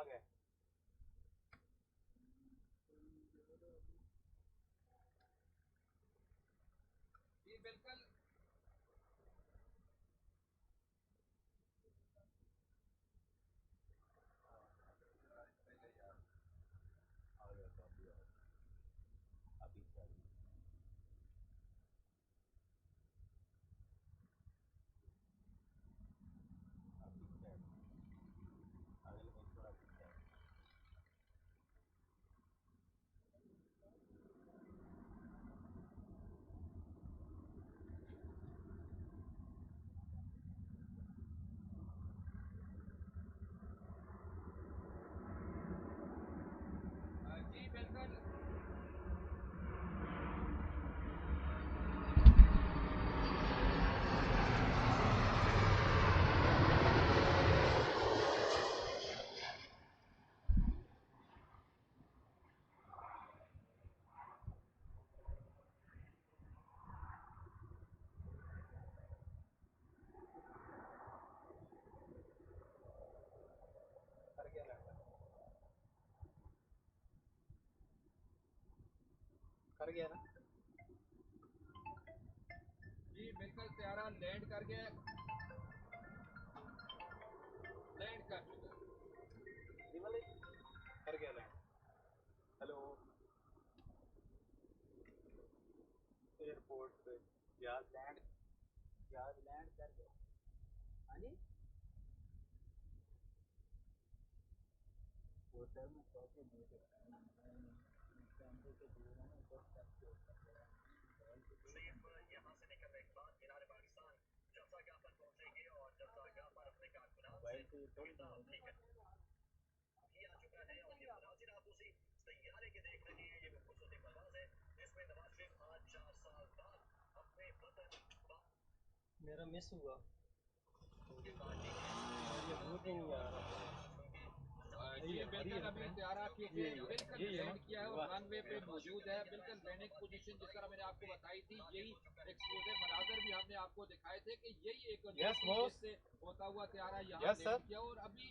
गए। जी बिल्कुल। आ गया तो अभी अभी अगले में थोड़ा पीछे जी बिल्कुल। कर गया लैंड कर गया ना। जी बिल्कुल त्यारा लैंड कर गया, लैंड कर चुका है। कर गया लैंड। हेलो एयरपोर्ट पे जहाज लैंड कर गया। हाँ जी होटल में कैसे नहीं सकता कैमरे के दूर है ना ऊपर छत के ऊपर मोबाइल से थोड़ी ना मेरा मिस हुआ ये दूर भी नहीं आ रहा। जी बिल्कुल अभी त्यारा के बिल्कुल लैंड किया है और रनवे पे मौजूद है, बिल्कुल लैंडिंग पोजीशन जिस तरह मैंने आपको बताई थी, यही एक्सक्लूसिव मनाजर भी हमने आपको दिखाए थे कि यही एक यस बॉस से होता हुआ त्यारा यहाँ लैंड किया और अभी